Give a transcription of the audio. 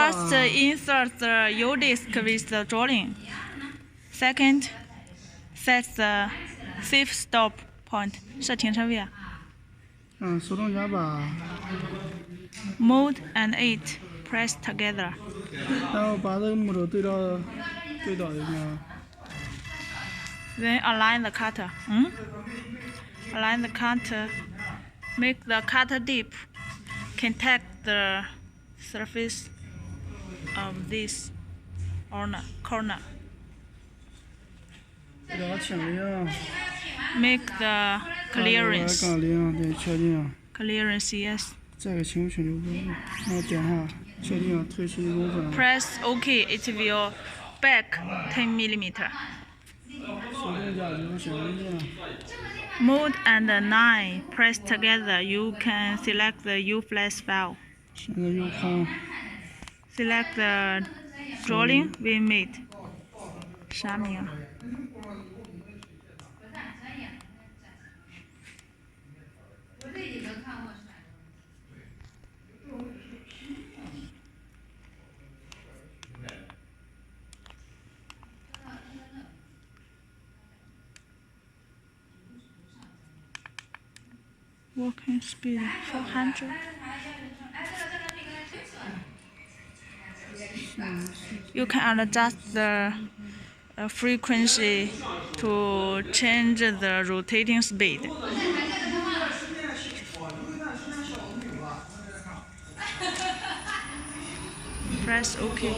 First, insert the U-disc with the drawing. Second, set the safe stop point. 设停车位啊。手动夹把。Mode and 8 press together. 然后把这个木头对到这个。Then align the cutter. Align the cutter. Make the cutter deep. Contact the surface of this corner. Make the clearance. Clearance, yes. 这个清楚6公分，然后点下确定退出1公分。Press OK. It will back 10 millimeter. 手动夹就是小零件。Mode and 9 press together. You can select the U-flex file. 现在U框。Select the drawing we made. 啥名？ Working speed 400. You can adjust the frequency to change the rotating speed. Press OK.